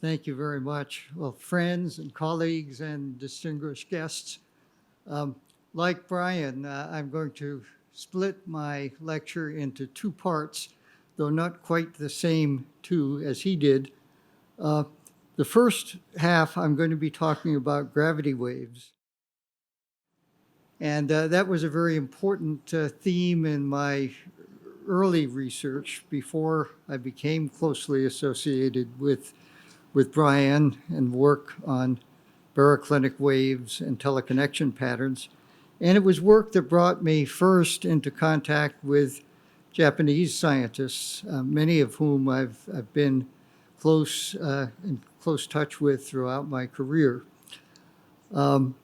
Thank you very much. Well, friends and colleagues and distinguished guests, like Brian, I'm going to split my lecture into two parts, though not quite the same two as he did. The first half, I'm going to be talking about gravity waves. And that was a very important theme in my early research before I became closely associated with Brian and work on Baroclinic waves and teleconnection patterns. And it was work that brought me first into contact with Japanese scientists, many of whom I've been in close touch with throughout my career. In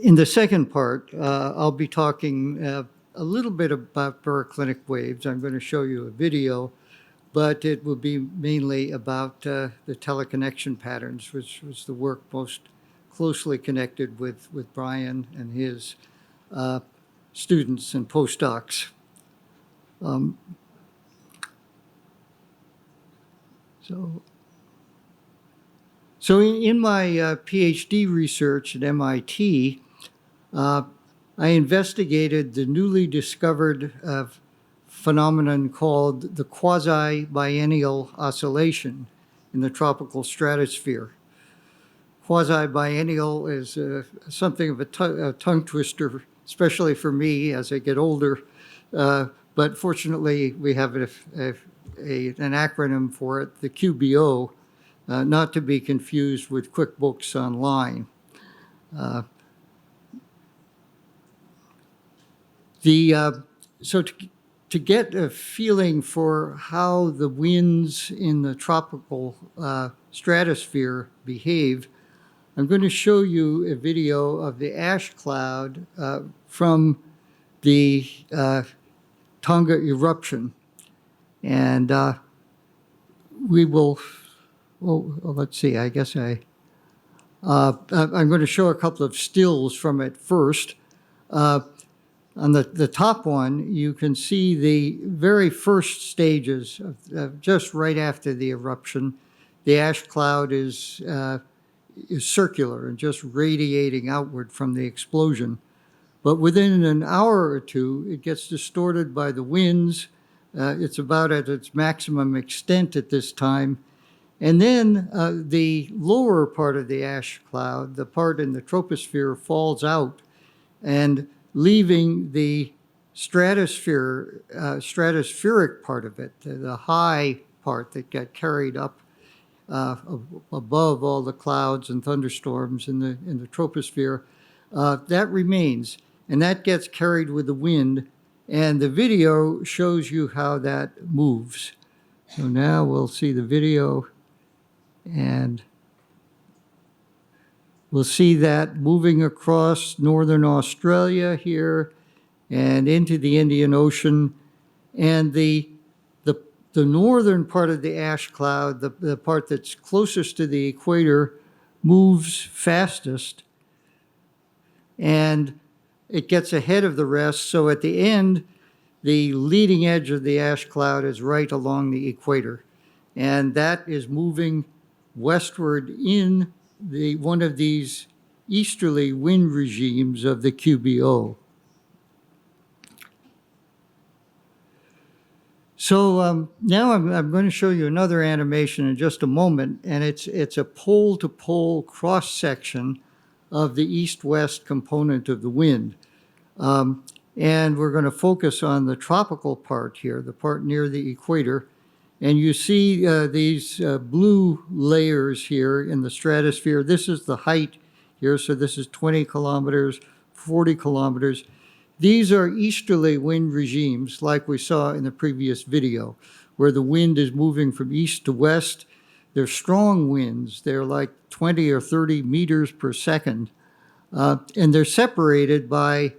the second part, I'll be talking a little bit about Baroclinic waves. I'm going to show you a video, but it will be mainly about the teleconnection patterns, which was the work most closely connected with Brian and his students and postdocs. So in my PhD research at MIT, I investigated the newly discovered phenomenon called the Quasi-biennial Oscillation in the tropical stratosphere. Quasi-biennial is something of a tongue twister, especially for me as I get older. But fortunately, we have an acronym for it, the QBO, not to be confused with QuickBooks Online. So to get a feeling for how the winds in the tropical stratosphere behave, I'm going to show you a video of the ash cloud from the Tonga eruption. And we will, well, let's see, I guess I'm going to show a couple of stills from it first. On the top one, you can see the very first stages of just right after the eruption. The ash cloud is circular and just radiating outward from the explosion. But within an hour or two, it gets distorted by the winds. It's about at its maximum extent at this time. And then the lower part of the ash cloud, the part in the troposphere, falls out, and leaving the stratospheric part of it, the high part that got carried up above all the clouds and thunderstorms in the troposphere, that remains, and that gets carried with the wind. And the video shows you how that moves. So now we'll see the video, and we'll see that moving across northern Australia here and into the Indian Ocean. And the northern part of the ash cloud, the part that's closest to the equator, moves fastest. And it gets ahead of the rest. So at the end, the leading edge of the ash cloud is right along the equator. And that is moving westward in one of these easterly wind regimes of the QBO. So now I'm going to show you another animation in just a moment, and it's a pole-to-pole cross-section of the east-west component of the wind. And we're going to focus on the tropical part here, the part near the equator. And you see these blue layers here in the stratosphere. This is the height here, so this is 20 kilometers, 40 kilometers. These are easterly wind regimes, like we saw in the previous video, where the wind is moving from east to west. They're strong winds. They're like 20 or 30 meters per second. And they're separated by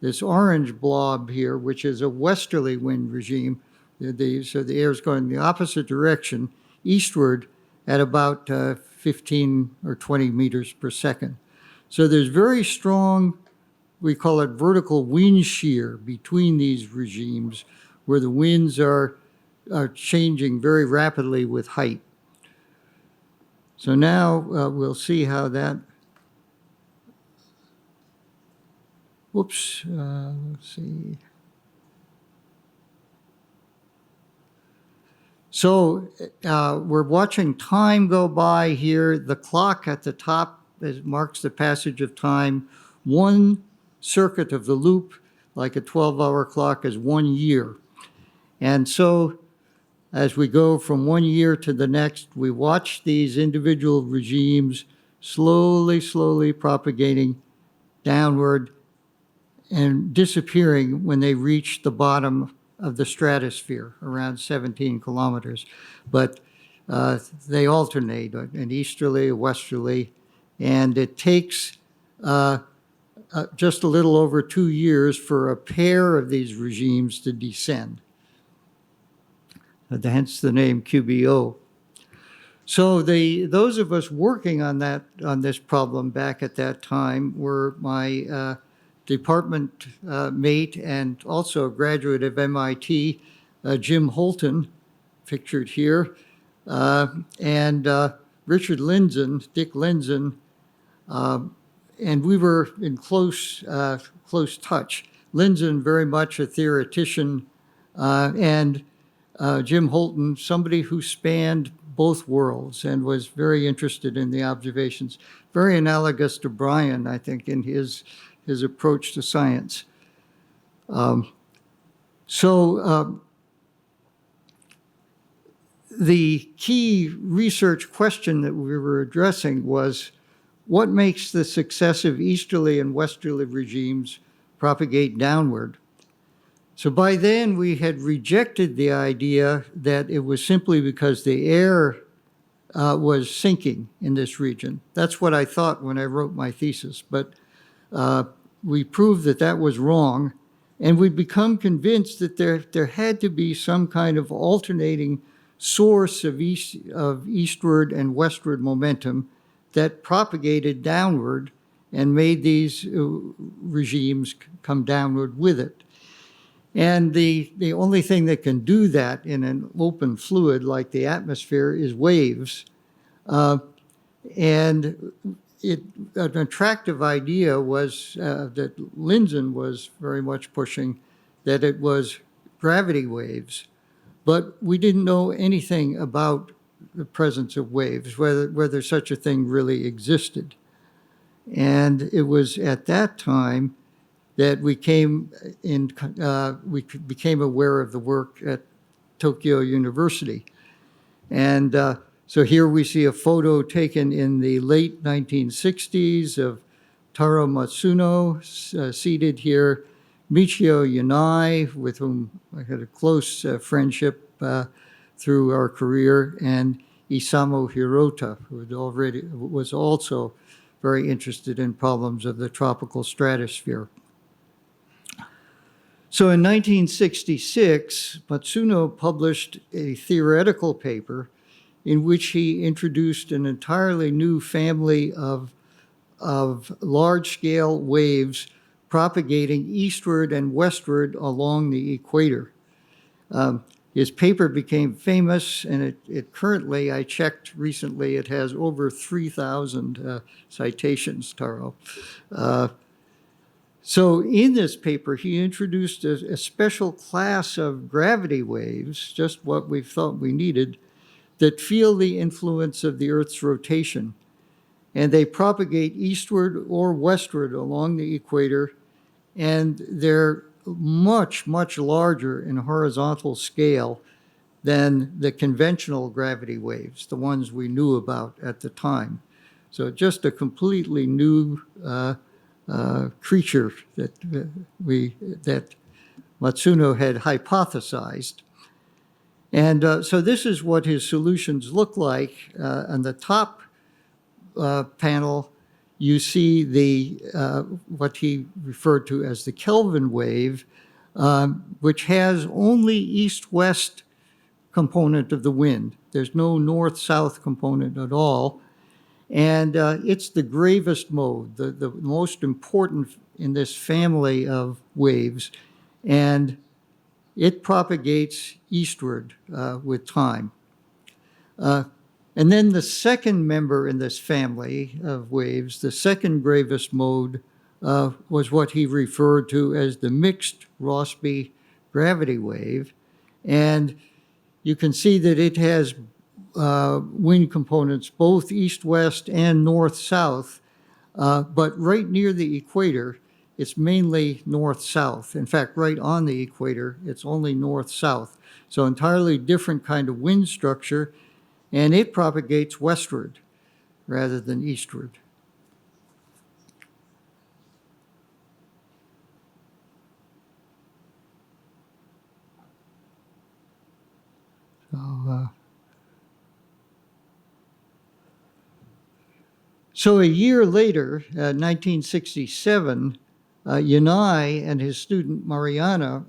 this orange blob here, which is a westerly wind regime. So the air is going the opposite direction, eastward, at about 15 or 20 meters per second. So there's very strong, we call it vertical wind shear between these regimes, where the winds are changing very rapidly with height. So now we'll see how that, whoops, let's see. So we're watching time go by here. The clock at the top marks the passage of time. One circuit of the loop, like a 12-hour clock, is 1 year. And so as we go from 1 year to the next, we watch these individual regimes slowly propagating downward and disappearing when they reach the bottom of the stratosphere, around 17 kilometers. But they alternate, an easterly, a westerly, and it takes just a little over 2 years for a pair of these regimes to descend. Hence the name QBO. So those of us working on this problem back at that time were my department mate and also a graduate of MIT, Jim Holton, pictured here, and Richard Lindzen, Dick Lindzen, and we were in close touch. Lindzen, very much a theoretician, and Jim Holton, somebody who spanned both worlds and was very interested in the observations. Very analogous to Brian, I think, in his approach to science. The key research question that we were addressing was, what makes the successive easterly and westerly regimes propagate downward? So by then we had rejected the idea that it was simply because the air was sinking in this region. That's what I thought when I wrote my thesis, but we proved that that was wrong, and we'd become convinced that there had to be some kind of alternating source of eastward and westward momentum that propagated downward and made these regimes come downward with it. And the only thing that can do that in an open fluid like the atmosphere is waves. And an attractive idea was that Lindzen was very much pushing, that it was gravity waves. But we didn't know anything about the presence of waves, whether such a thing really existed. And it was at that time that we became aware of the work at Tokyo University. And so here we see a photo taken in the late 1960s of Taro Matsuno seated here, Michio Yanai, with whom I had a close friendship through our career, and Isamu Hirota, who was also very interested in problems of the tropical stratosphere. So in 1966, Matsuno published a theoretical paper in which he introduced an entirely new family of large-scale waves propagating eastward and westward along the equator. His paper became famous, and it currently, I checked recently, it has over 3,000 citations, Taro. So in this paper, he introduced a special class of gravity waves, just what we thought we needed, that feel the influence of the Earth's rotation. And they propagate eastward or westward along the equator, and they're much larger in horizontal scale than the conventional gravity waves, the ones we knew about at the time. So just a completely new creature that Matsuno had hypothesized. And so this is what his solutions look like. On the top panel, you see what he referred to as the Kelvin wave, which has only east-west component of the wind. There's no north-south component at all. And it's the gravest mode, the most important in this family of waves. And it propagates eastward with time. And then the second member in this family of waves, the second gravest mode, was what he referred to as the mixed Rossby gravity wave. And you can see that it has wind components both east-west and north-south, but right near the equator, it's mainly north-south. In fact, right on the equator, it's only north-south. So entirely different kind of wind structure, and it propagates westward rather than eastward. So a year later, 1967, Yanai and his student Moriyama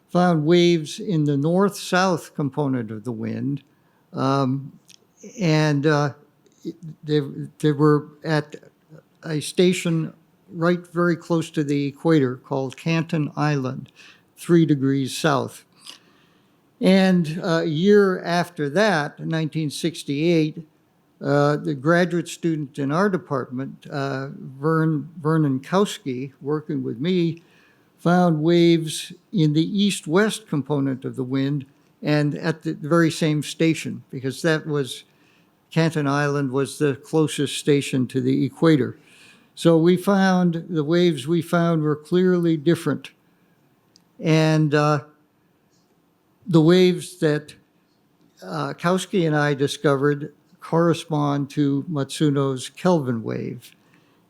found waves in the north-south component of the wind, and they were at a station right very close to the equator called Canton Island, 3 degrees south. And a year after that, in 1968, the graduate student in our department, Vernon Kowski, working with me, found waves in the east-west component of the wind and at the very same station, because that was, Canton Island was the closest station to the equator. So we found, the waves we found were clearly different. And the waves that Kowski and I discovered correspond to Matsuno's Kelvin wave.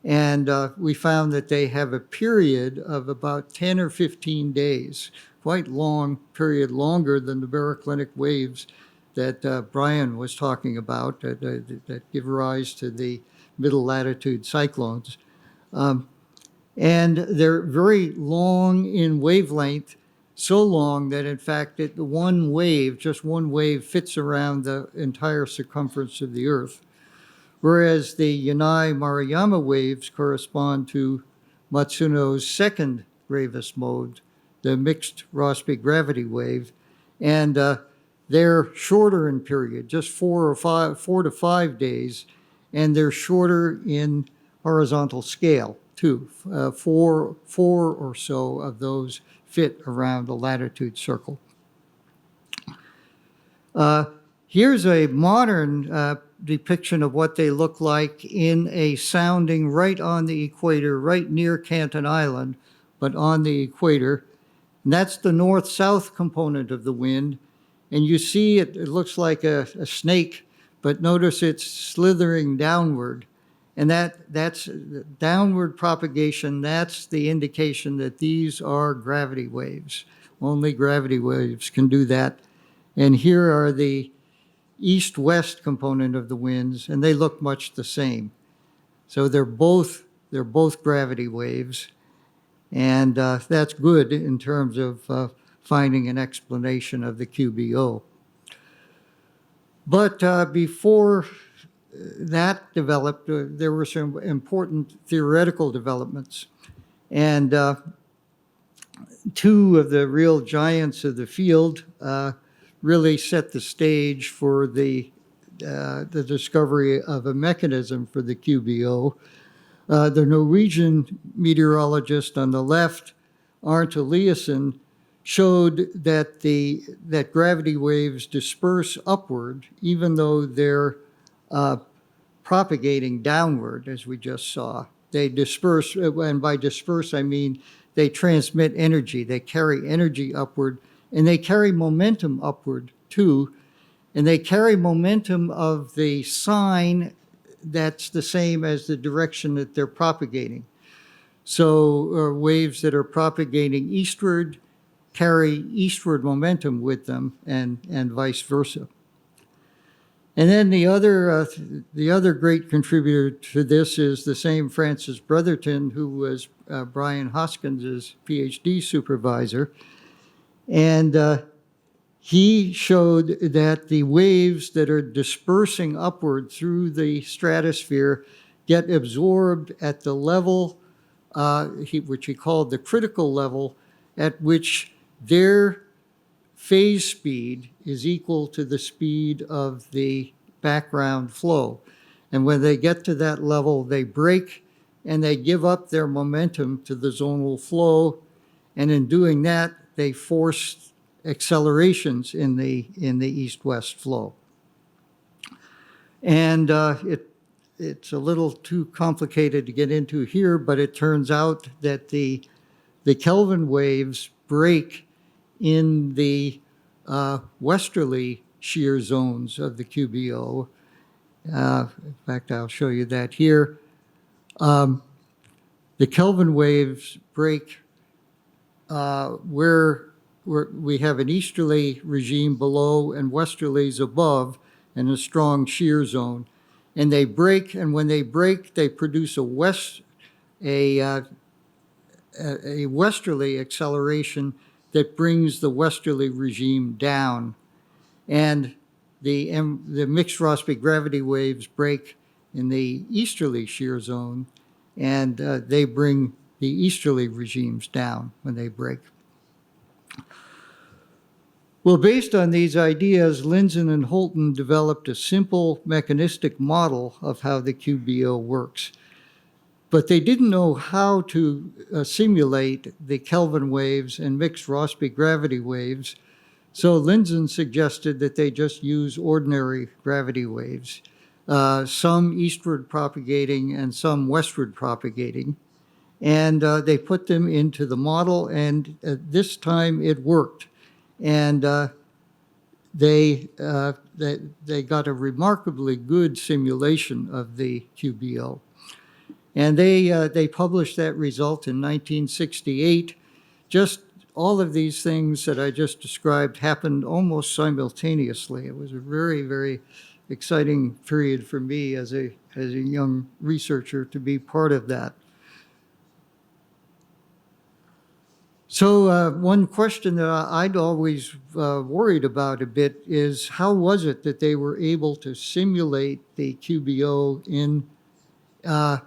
And we found that they have a period of about 10 or 15 days, quite long period, longer than the baroclinic waves that Brian was talking about that give rise to the middle latitude cyclones. And they're very long in wavelength, so long that in fact one wave, just one wave, fits around the entire circumference of the Earth. Whereas the Yanai-Maruyama waves correspond to Matsuno's second gravest mode, the mixed Rossby gravity wave, and they're shorter in period, just 4 to 5 days, and they're shorter in horizontal scale too. Four or so of those fit around the latitude circle. Here's a modern depiction of what they look like in a sounding right on the equator, right near Canton Island, but on the equator. And that's the north-south component of the wind. And you see it looks like a snake, but notice it's slithering downward. And that's downward propagation. That's the indication that these are gravity waves. Only gravity waves can do that. And here are the east-west component of the winds, and they look much the same. So they're both gravity waves, and that's good in terms of finding an explanation of the QBO. But before that developed, there were some important theoretical developments, and two of the real giants of the field really set the stage for the discovery of a mechanism for the QBO. The Norwegian meteorologist on the left, Arnt Eliassen, showed that gravity waves disperse upward, even though they're propagating downward, as we just saw. They disperse, and by disperse I mean they transmit energy. They carry energy upward, and they carry momentum upward too. And they carry momentum of the sign that's the same as the direction that they're propagating. So waves that are propagating eastward carry eastward momentum with them, and vice versa. And then the other great contributor to this is the same Francis Brotherton, who was Brian Hoskins' PhD supervisor. And he showed that the waves that are dispersing upward through the stratosphere get absorbed at the level, which he called the critical level, at which their phase speed is equal to the speed of the background flow. And when they get to that level, they break and they give up their momentum to the zonal flow. And in doing that, they force accelerations in the east-west flow. And it's a little too complicated to get into here, but it turns out that the Kelvin waves break in the westerly shear zones of the QBO. In fact, I'll show you that here. The Kelvin waves break where we have an easterly regime below and westerlies above and a strong shear zone. And they break, and when they break, they produce a westerly acceleration that brings the westerly regime down. And the mixed Rossby gravity waves break in the easterly shear zone, and they bring the easterly regimes down when they break. Well, based on these ideas, Lindzen and Holton developed a simple mechanistic model of how the QBO works. But they didn't know how to simulate the Kelvin waves and mixed Rossby gravity waves, so Lindzen suggested that they just use ordinary gravity waves, some eastward propagating and some westward propagating. And they put them into the model, and this time it worked. And they got a remarkably good simulation of the QBO. And they published that result in 1968. Just all of these things that I just described happened almost simultaneously. It was a very, very exciting period for me as a young researcher to be part of that. So one question that I'd always worried about a bit is how was it that they were able to simulate the QBO in the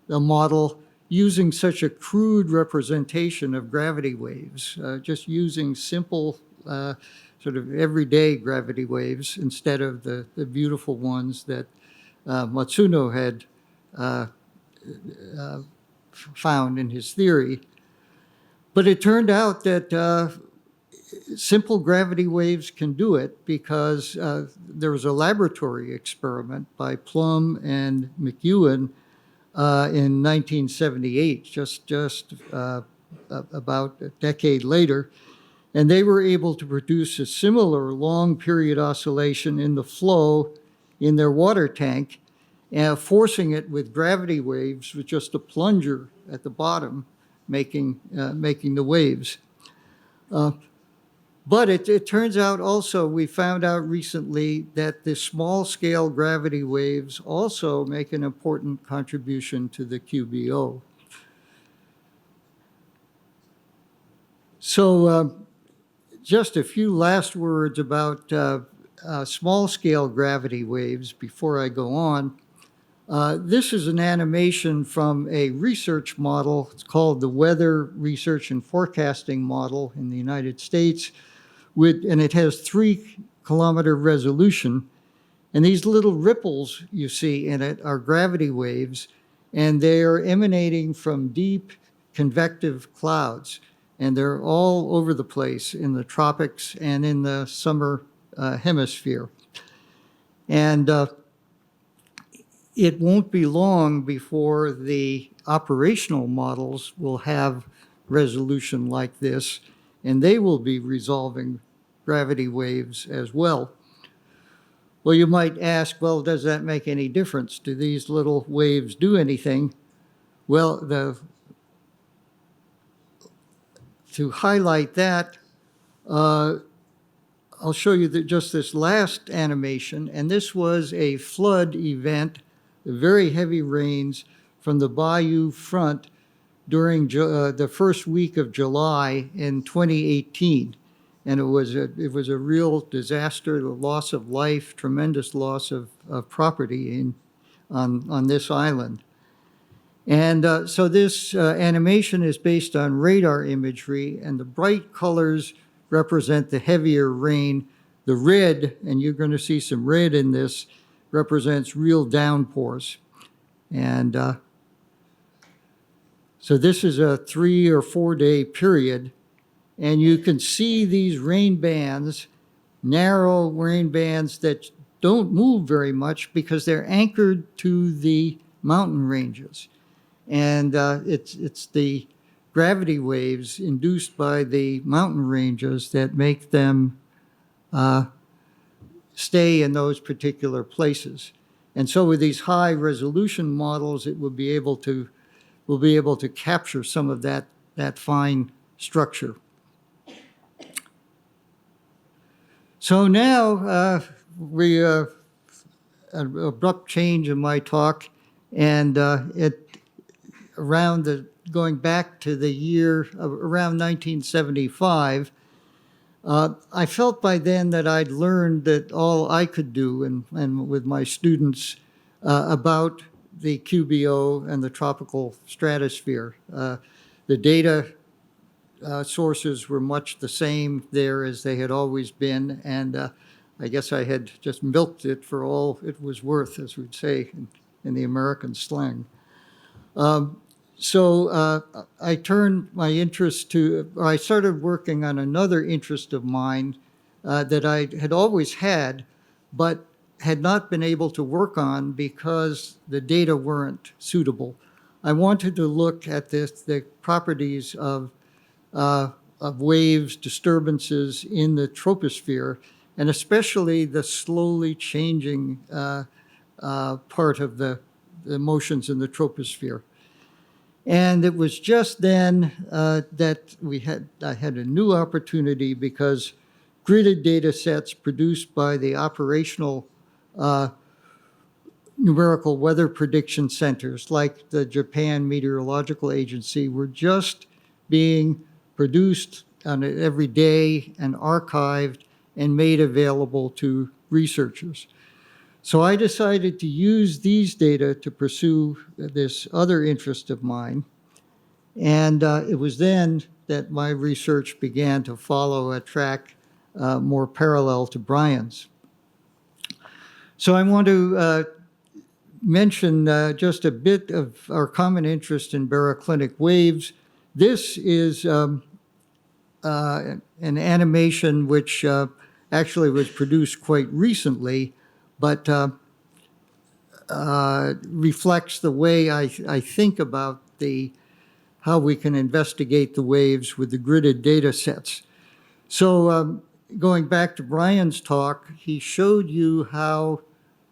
model using such a crude representation of gravity waves, just using simple sort of everyday gravity waves instead of the beautiful ones that Matsuno had found in his theory. But it turned out that simple gravity waves can do it because there was a laboratory experiment by Plum and McEwen in 1978, just about a decade later. And they were able to produce a similar long period oscillation in the flow in their water tank, forcing it with gravity waves with just a plunger at the bottom, making the waves. But it turns out also, we found out recently that the small scale gravity waves also make an important contribution to the QBO. So just a few last words about small scale gravity waves before I go on. This is an animation from a research model. It's called the Weather Research and Forecasting Model in the United States, and it has 3-kilometer resolution. And these little ripples you see in it are gravity waves, and they are emanating from deep convective clouds. And they're all over the place in the tropics and in the summer hemisphere. And it won't be long before the operational models will have resolution like this, and they will be resolving gravity waves as well. Well, you might ask, well, does that make any difference? Do these little waves do anything? Well, to highlight that, I'll show you just this last animation, and this was a flood event, very heavy rains from the Bayou front during the first week of July in 2018. And it was a real disaster, the loss of life, tremendous loss of property on this island. And so this animation is based on radar imagery, and the bright colors represent the heavier rain. The red, and you're going to see some red in this, represents real downpours. And so this is a 3 or 4 day period. And you can see these rain bands, narrow rain bands that don't move very much because they're anchored to the mountain ranges. And it's the gravity waves induced by the mountain ranges that make them stay in those particular places. And so with these high resolution models, it will be able to, we'll be able to capture some of that fine structure. So now an abrupt change in my talk, and going back to the year of around 1975, I felt by then that I'd learned that all I could do, and with my students, about the QBO and the tropical stratosphere. The data sources were much the same there as they had always been, and I guess I had just milked it for all it was worth, as we'd say in the American slang. So I turned my interest I started working on another interest of mine that I had always had, but had not been able to work on because the data weren't suitable. I wanted to look at the properties of waves, disturbances in the troposphere, and especially the slowly changing part of the motions in the troposphere. And it was just then that I had a new opportunity because gridded data sets produced by the operational numerical weather prediction centers like the Japan Meteorological Agency were just being produced on every day and archived and made available to researchers. So I decided to use these data to pursue this other interest of mine. And it was then that my research began to follow a track more parallel to Brian's. So I want to mention just a bit of our common interest in baroclinic waves. This is an animation which actually was produced quite recently, but reflects the way I think about how we can investigate the waves with the gridded data sets. So going back to Brian's talk, he showed you how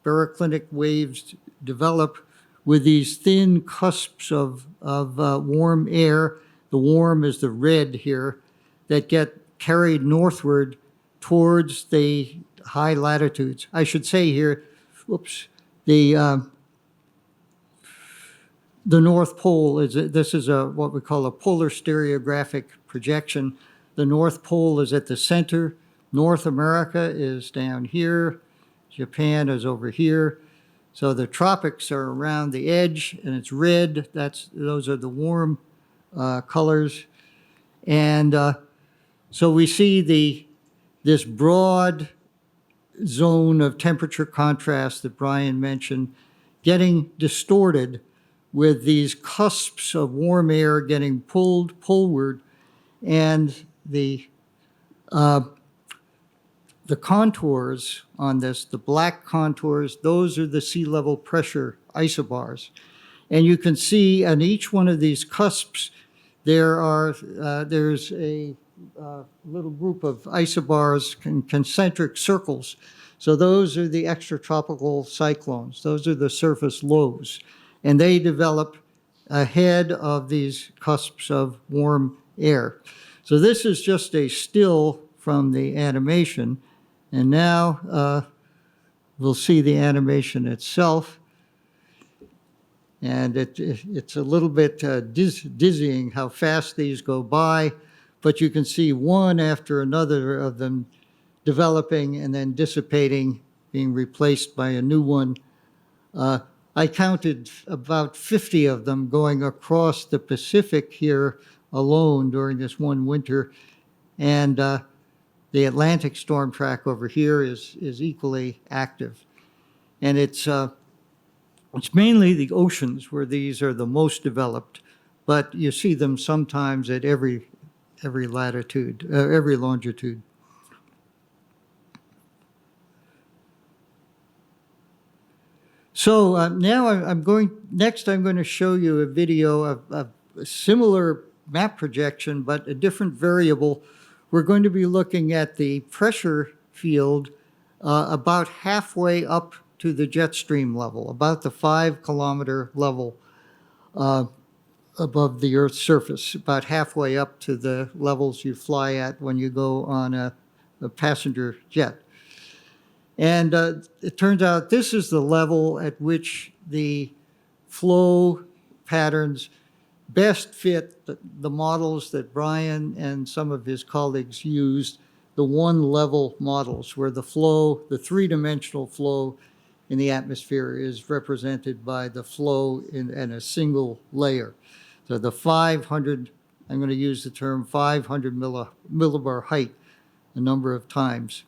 baroclinic waves develop with these thin cusps of warm air. The warm is the red here, that get carried northward towards the high latitudes. I should say here, the North Pole this is what we call a polar stereographic projection. The North Pole is at the center. North America is down here. Japan is over here. So the tropics are around the edge, and it's red. Those are the warm colors. And so we see this broad zone of temperature contrast that Brian mentioned getting distorted with these cusps of warm air getting pulled poleward, and the contours on this, the black contours, those are the sea level pressure isobars. And you can see on each one of these cusps, there's a little group of isobars, concentric circles. So those are the extratropical cyclones. Those are the surface lows. And they develop ahead of these cusps of warm air. So this is just a still from the animation. And now we'll see the animation itself. And it's a little bit dizzying how fast these go by, but you can see one after another of them developing and then dissipating, being replaced by a new one. I counted about 50 of them going across the Pacific here alone during this one winter. And The Atlantic storm track over here is equally active. And it's mainly the oceans where these are the most developed, but you see them sometimes at every latitude, every longitude. So now I'm going to show you a video of a similar map projection, but a different variable. We're going to be looking at the pressure field about halfway up to the jet stream level, about the 5-kilometer level above the Earth's surface, about halfway up to the levels you fly at when you go on a passenger jet. And it turns out this is the level at which the flow patterns best fit the models that Brian and some of his colleagues used, the one-level models, where the flow, the three-dimensional flow in the atmosphere is represented by the flow in a single layer. So the 500, I'm going to use the term 500 millibar height a number of times.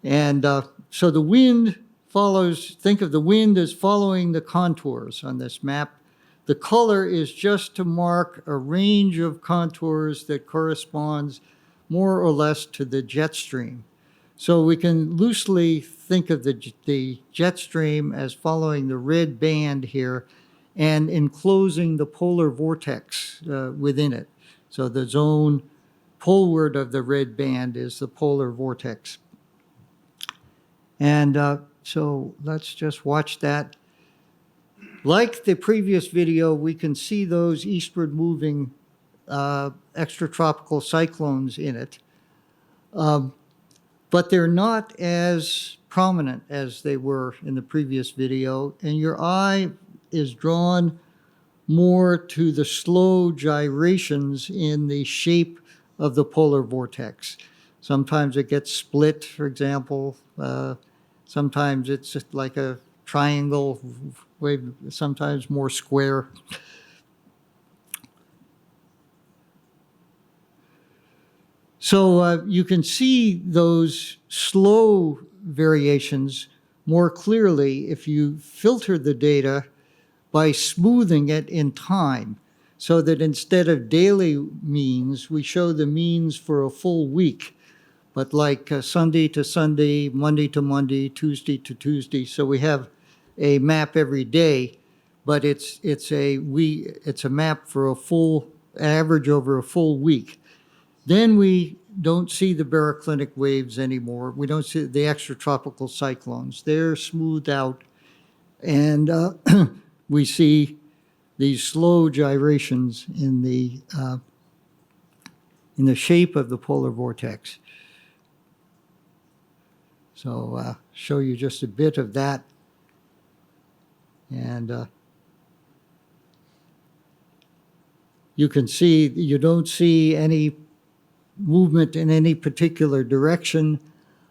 And so the wind follows, think of the wind as following the contours on this map. The color is just to mark a range of contours that corresponds more or less to the jet stream. So we can loosely think of the jet stream as following the red band here and enclosing the polar vortex within it. So the zone poleward of the red band is the polar vortex. And so let's just watch that. Like the previous video, we can see those eastward moving extratropical cyclones in it. But they're not as prominent as they were in the previous video. And your eye is drawn more to the slow gyrations in the shape of the polar vortex. Sometimes it gets split, for example. Sometimes it's just like a triangle wave, sometimes more square. So you can see those slow variations more clearly if you filter the data by smoothing it in time, so that instead of daily means, we show the means for a full week, but like Sunday to Sunday, Monday to Monday, Tuesday to Tuesday. So we have a map every day, but it's a map for a full average over a full week. Then we don't see the baroclinic waves anymore. We don't see the extratropical cyclones. They're smoothed out, and we see these slow gyrations in the shape of the polar vortex. So show you just a bit of that. And you can see, you don't see any movement in any particular direction.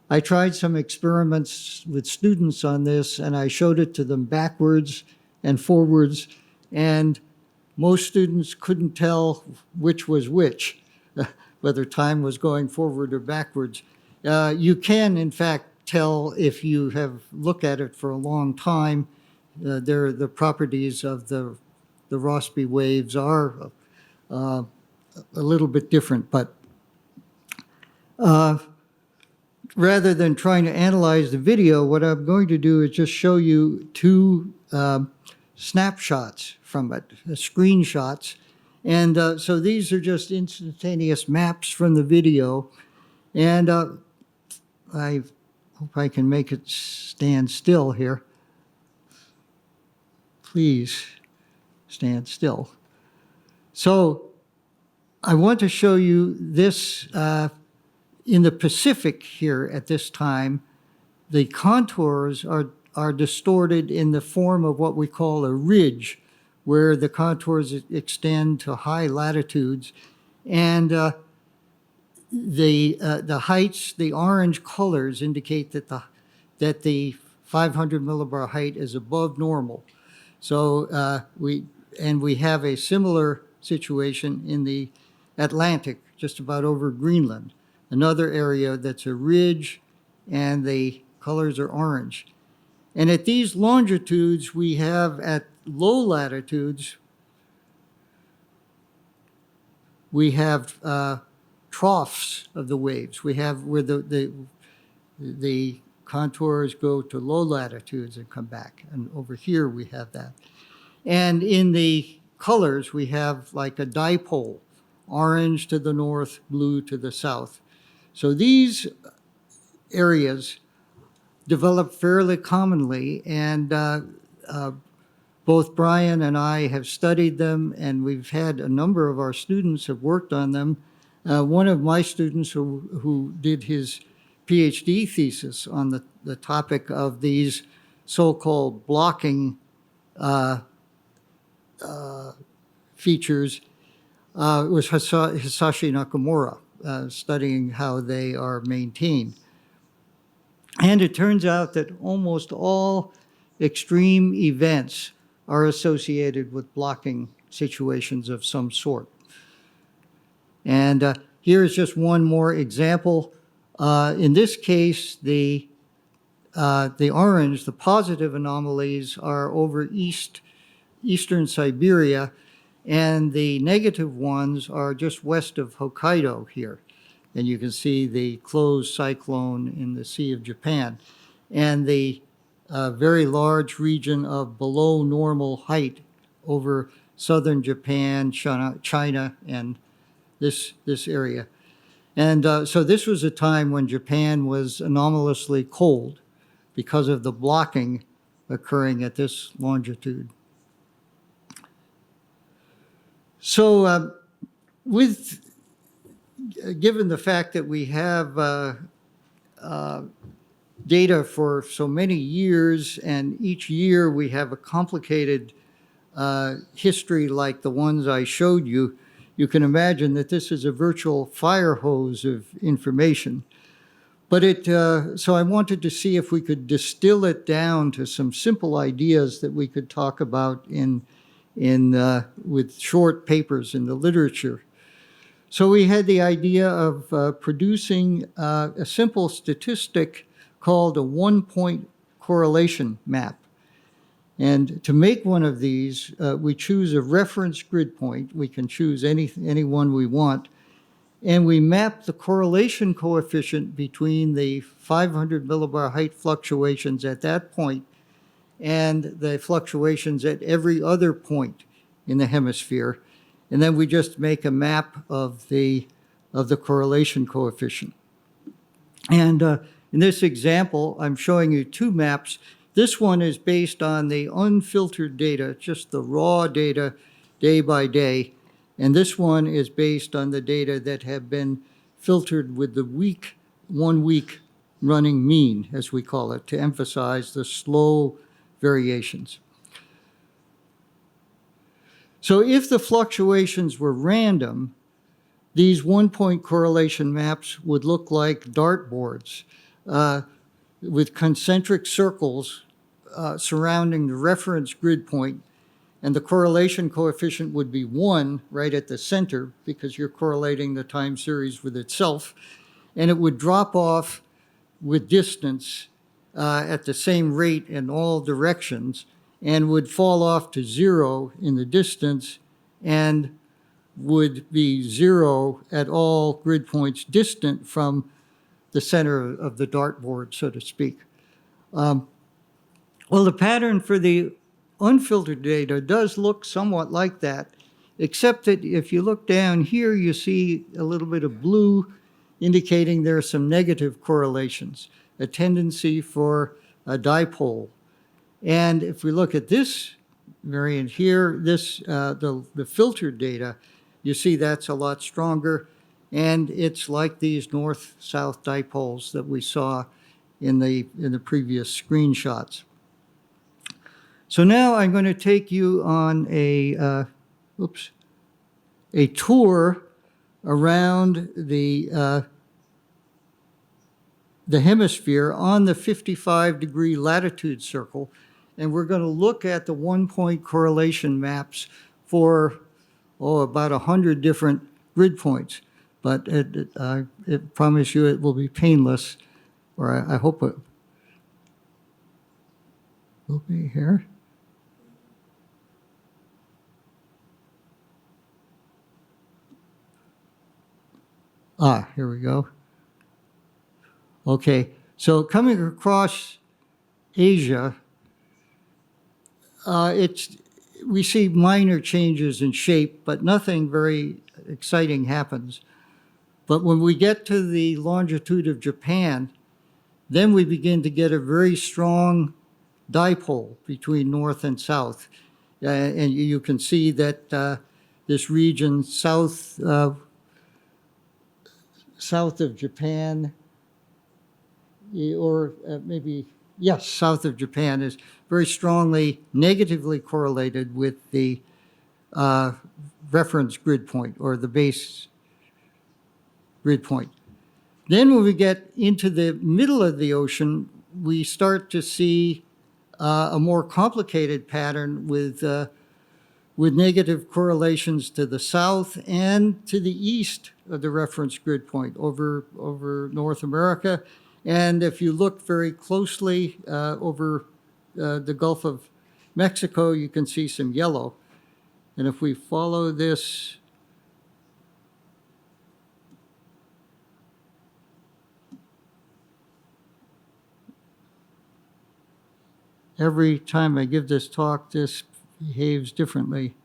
I tried some experiments with students on this, and I showed it to them backwards and forwards, and most students couldn't tell which was which, whether time was going forward or backwards. You can, in fact, tell if you have looked at it for a long time. The properties of the Rossby waves are a little bit different, but rather than trying to analyze the video, what I'm going to do is just show you two snapshots from it, screenshots. And so these are just instantaneous maps from the video. And I hope I can make it stand still here. Please stand still. So I want to show you this in the Pacific here at this time. The contours are distorted in the form of what we call a ridge, where the contours extend to high latitudes. And the heights, the orange colors indicate that the 500 millibar height is above normal. So we have a similar situation in the Atlantic, just about over Greenland. another area that's a ridge, and the colors are orange. And at these longitudes, we have at low latitudes, we have troughs of the waves. We have where the contours go to low latitudes and come back. And over here we have that. And in the colors, we have like a dipole, orange to the north, blue to the south. So these areas develop fairly commonly, and both Brian and I have studied them, and we've had a number of our students have worked on them. One of my students who did his PhD thesis on the topic of these so-called blocking features was Hisashi Nakamura, studying how they are maintained. And it turns out that almost all extreme events are associated with blocking situations of some sort. And here's just one more example. In this case, the orange, the positive anomalies, are over eastern Siberia, and the negative ones are just west of Hokkaido here. And you can see the closed cyclone in the Sea of Japan, and the very large region of below normal height over southern Japan, China, and this area. And so this was a time when Japan was anomalously cold because of the blocking occurring at this longitude. So given the fact that we have data for so many years, and each year we have a complicated history like the ones I showed you, you can imagine that this is a virtual fire hose of information. But so I wanted to see if we could distill it down to some simple ideas that we could talk about with short papers in the literature. So we had the idea of producing a simple statistic called a one-point correlation map. And to make one of these, we choose a reference grid point. We can choose any one we want. And we map the correlation coefficient between the 500 millibar height fluctuations at that point and the fluctuations at every other point in the hemisphere. And then we just make a map of the correlation coefficient. And in this example, I'm showing you two maps. This one is based on the unfiltered data, just the raw data day by day. And this one is based on the data that have been filtered with the 1 week running mean, as we call it, to emphasize the slow variations. So if the fluctuations were random, these one-point correlation maps would look like dartboards with concentric circles surrounding the reference grid point, and the correlation coefficient would be 1 right at the center because you're correlating the time series with itself, and it would drop off with distance at the same rate in all directions, and would fall off to 0 in the distance and would be 0 at all grid points distant from the center of the dartboard, so to speak. Well, the pattern for the unfiltered data does look somewhat like that, except that if you look down here, you see a little bit of blue indicating there are some negative correlations, a tendency for a dipole. And if we look at this variant here, the filtered data, you see that's a lot stronger, and it's like these north-south dipoles that we saw in the previous screenshots. So now I'm going to take you on a tour around the hemisphere on the 55-degree latitude circle, and we're going to look at the one-point correlation maps for about 100 different grid points. but I promise you it will be painless, or I hope it will be here. Here we go. Okay, so coming across Asia, we see minor changes in shape, but nothing very exciting happens. But when we get to the longitude of Japan, then we begin to get a very strong dipole between north and south. And you can see that this region south of Japan, or maybe, yes, south of Japan is very strongly negatively correlated with the reference grid point, or the base grid point. Then when we get into the middle of the ocean, we start to see a more complicated pattern with negative correlations to the south and to the east of the reference grid point over North America. And if you look very closely over the Gulf of Mexico, you can see some yellow. And if we follow this, every time I give this talk, this behaves differently.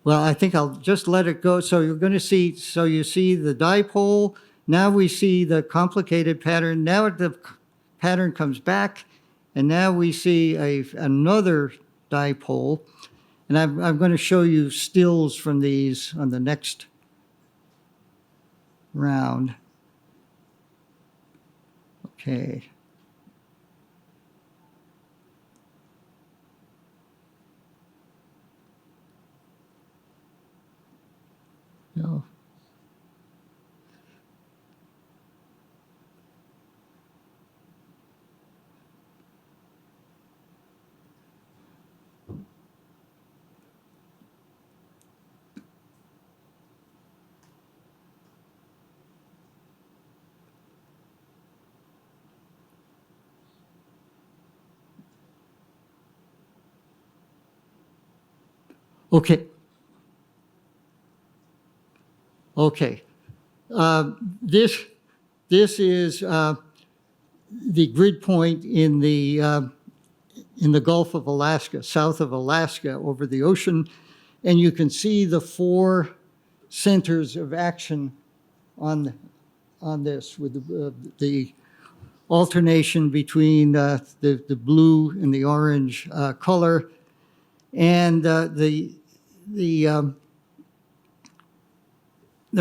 Well, I think I'll just let it go. So you're going to see, so you see the dipole. Now we see the complicated pattern. Now the pattern comes back, and now we see another dipole. And I'm going to show you stills from these on the next round. Okay. No. Okay. Okay. This is the grid point in the Gulf of Alaska, south of Alaska, over the ocean, and you can see the four centers of action on this, with the alternation between the blue and the orange color, and the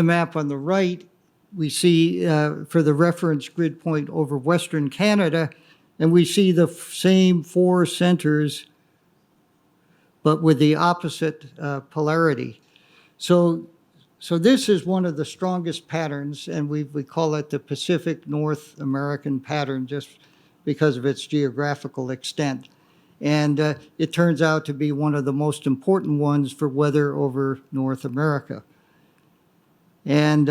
map on the right, we see for the reference grid point over Western Canada, and we see the same four centers, but with the opposite polarity. So this is one of the strongest patterns, and we call it the Pacific North American pattern just because of its geographical extent. And it turns out to be one of the most important ones for weather over North America. And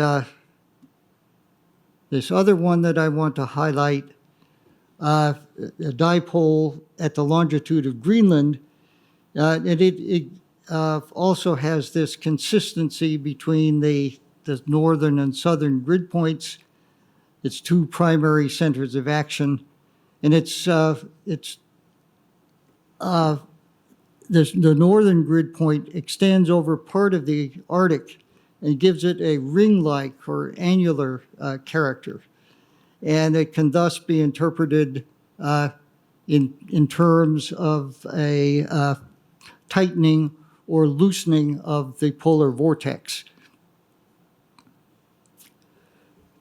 this other one that I want to highlight, a dipole at the longitude of Greenland, and it also has this consistency between the northern and southern grid points. Its two primary centers of action, and the northern grid point extends over part of the Arctic and gives it a ring-like or annular character. And it can thus be interpreted in terms of a tightening or loosening of the polar vortex.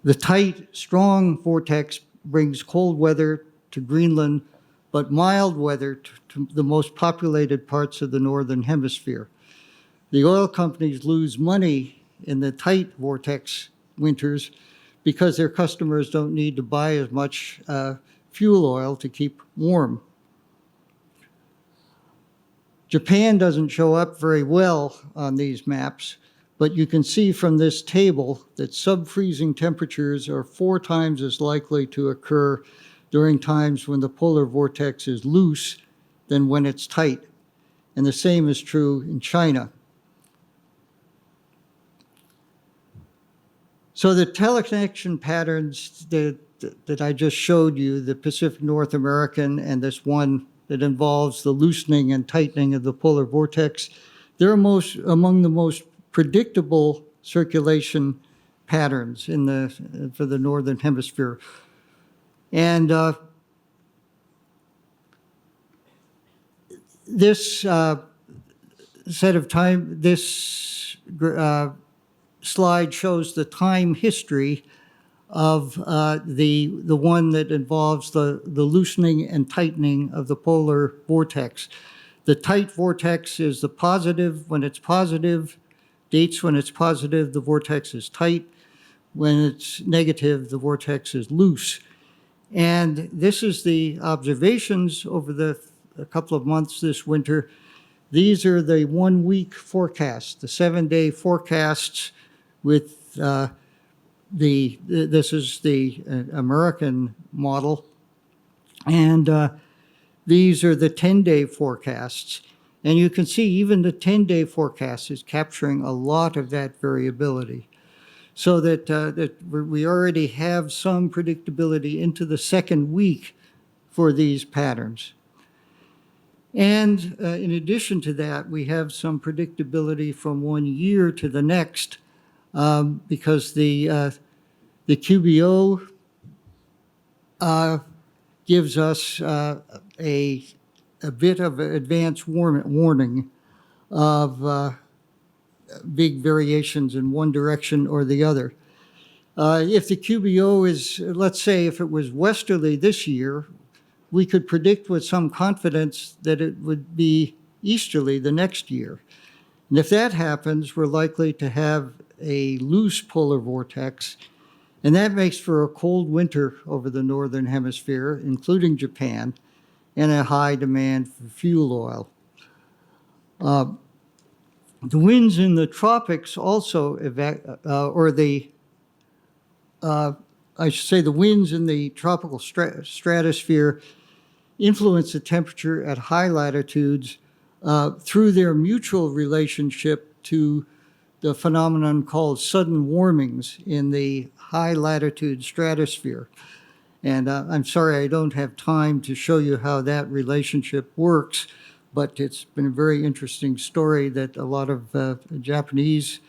The tight, strong vortex brings cold weather to Greenland, but mild weather to the most populated parts of the northern hemisphere. The oil companies lose money in the tight vortex winters because their customers don't need to buy as much fuel oil to keep warm. Japan doesn't show up very well on these maps, but you can see from this table that sub-freezing temperatures are 4 times as likely to occur during times when the polar vortex is loose than when it's tight. And the same is true in China. So the teleconnection patterns that I just showed you, the Pacific North American and this one that involves the loosening and tightening of the polar vortex, they're among the most predictable circulation patterns for the Northern Hemisphere. And this set of time, this slide shows the time history of the one that involves the loosening and tightening of the polar vortex. The tight vortex is the positive. When it's positive, dates when it's positive, the vortex is tight. When it's negative, the vortex is loose. And this is the observations over a couple of months this winter. These are the 1 week forecasts, the 7-day forecasts with this is the American model. And these are the 10-day forecasts. And you can see even the 10-day forecast is capturing a lot of that variability. So that we already have some predictability into the second week for these patterns. And in addition to that, we have some predictability from 1 year to the next because the QBO gives us a bit of advance warning of big variations in one direction or the other. If the QBO is, let's say, if it was westerly this year, we could predict with some confidence that it would be easterly the next year. And if that happens, we're likely to have a loose polar vortex, and that makes for a cold winter over the Northern Hemisphere, including Japan, and a high demand for fuel oil. The winds in the tropics also, I should say the winds in the tropical stratosphere influence the temperature at high latitudes through their mutual relationship to the phenomenon called sudden warmings in the high latitude stratosphere. And I'm sorry I don't have time to show you how that relationship works, but it's been a very interesting story that a lot of Japanese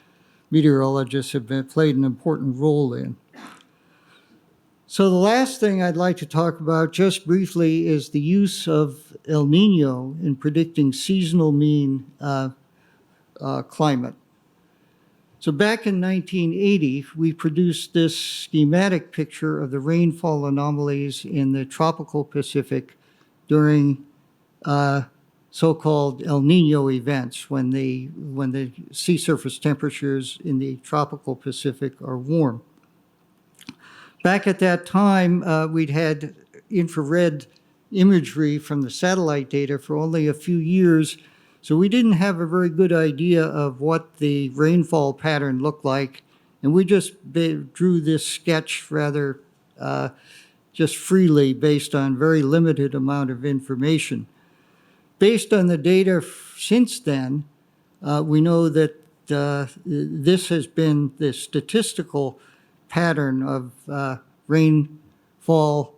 meteorologists have played an important role in. So the last thing I'd like to talk about just briefly is the use of El Niño in predicting seasonal mean climate. So back in 1980, we produced this schematic picture of the rainfall anomalies in the tropical Pacific during so-called El Niño events, when the sea surface temperatures in the tropical Pacific are warm. Back at that time, we'd had infrared imagery from the satellite data for only a few years, so we didn't have a very good idea of what the rainfall pattern looked like, and we just drew this sketch rather just freely based on very limited amount of information. Based on the data since then, we know that this has been the statistical pattern of rainfall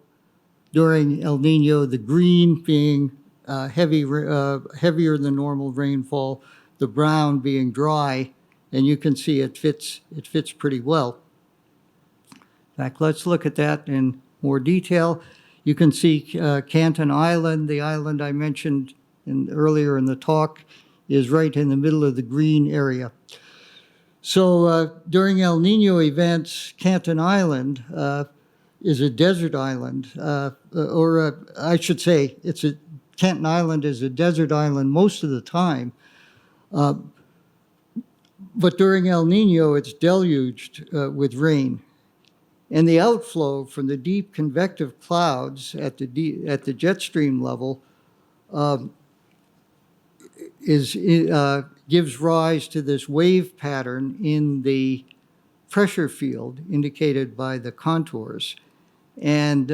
during El Niño, the green being heavier than normal rainfall, the brown being dry, and you can see it fits pretty well. In fact, let's look at that in more detail. You can see Canton Island, the island I mentioned earlier in the talk, is right in the middle of the green area. So during El Niño events, Canton Island is a desert island, I should say, Canton Island is a desert island most of the time, but during El Niño, it's deluged with rain. And the outflow from the deep convective clouds at the jet stream level gives rise to this wave pattern in the pressure field indicated by the contours. And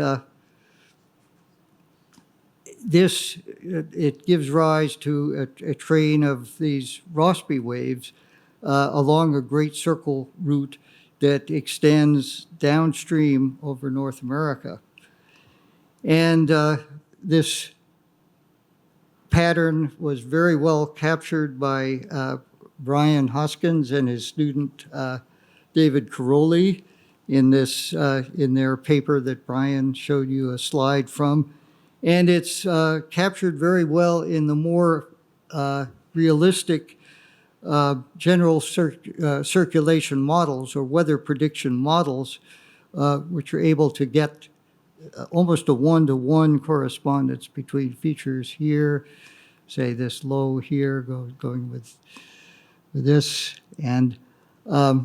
it gives rise to a train of these Rossby waves along a great circle route that extends downstream over North America. And this pattern was very well captured by Brian Hoskins and his student David Caroli in their paper that Brian showed you a slide from. And it's captured very well in the more realistic general circulation models or weather prediction models, which are able to get almost a one-to-one correspondence between features here, say this low here, going with this, and a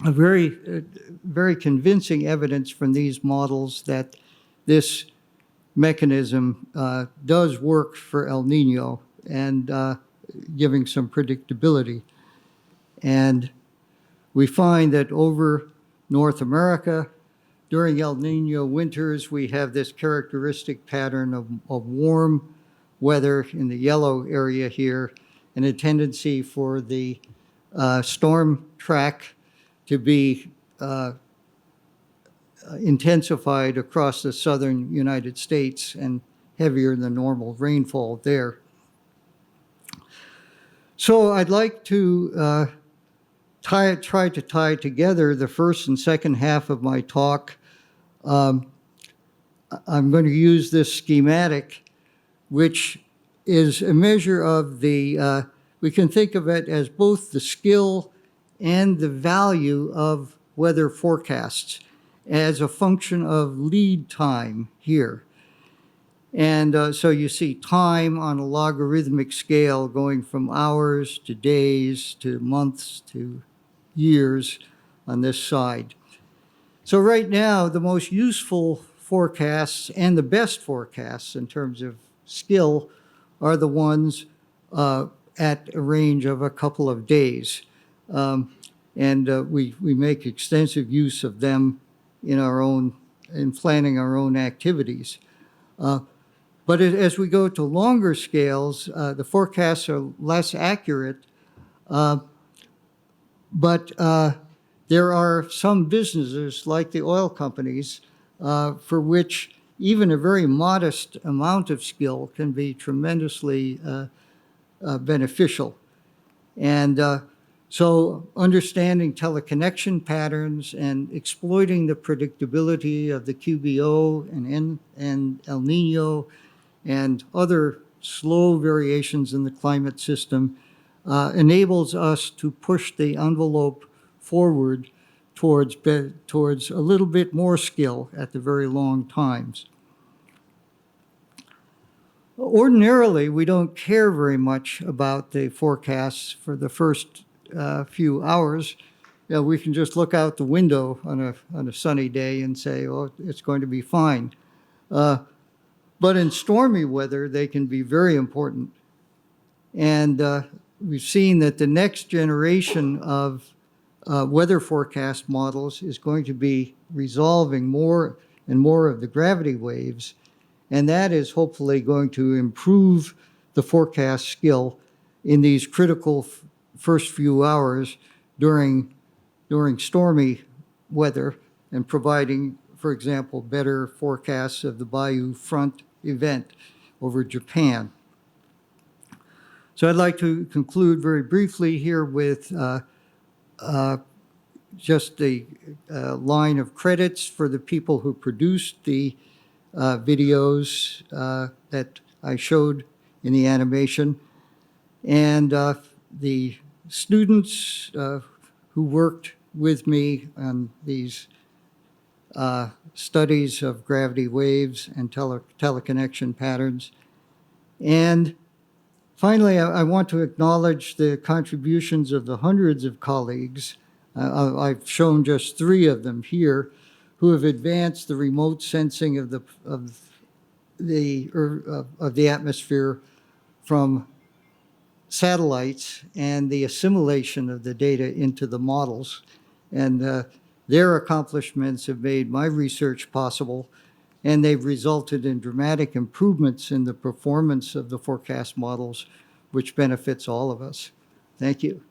very convincing evidence from these models that this mechanism does work for El Niño and giving some predictability. And we find that over North America, during El Niño winters, we have this characteristic pattern of warm weather in the yellow area here, and a tendency for the storm track to be intensified across the southern United States and heavier than normal rainfall there. So I'd like to try to tie together the first and second half of my talk. I'm going to use this schematic, which is a measure of the, we can think of it as both the skill and the value of weather forecasts as a function of lead time here. And so you see time on a logarithmic scale going from hours to days to months to years on this side. So right now, the most useful forecasts and the best forecasts in terms of skill are the ones at a range of a couple of days. We make extensive use of them in planning our own activities. But as we go to longer scales, the forecasts are less accurate, but there are some businesses, like the oil companies, for which even a very modest amount of skill can be tremendously beneficial. And so understanding teleconnection patterns and exploiting the predictability of the QBO and El Niño and other slow variations in the climate system enables us to push the envelope forward towards a little bit more skill at the very long times. Ordinarily, we don't care very much about the forecasts for the first few hours. You know, we can just look out the window on a sunny day and say, oh, it's going to be fine. But in stormy weather, they can be very important. And we've seen that the next generation of weather forecast models is going to be resolving more and more of the gravity waves. And that is hopefully going to improve the forecast skill in these critical first few hours during stormy weather and providing, for example, better forecasts of the Bayou Front event over Japan. So I'd like to conclude very briefly here with just a line of credits for the people who produced the videos that I showed in the animation, and the students who worked with me on these studies of gravity waves and teleconnection patterns. And finally, I want to acknowledge the contributions of the hundreds of colleagues I've shown just 3 of them here, who have advanced the remote sensing of the atmosphere from satellites and the assimilation of the data into the models. And their accomplishments have made my research possible, and they've resulted in dramatic improvements in the performance of the forecast models, which benefits all of us. Thank you.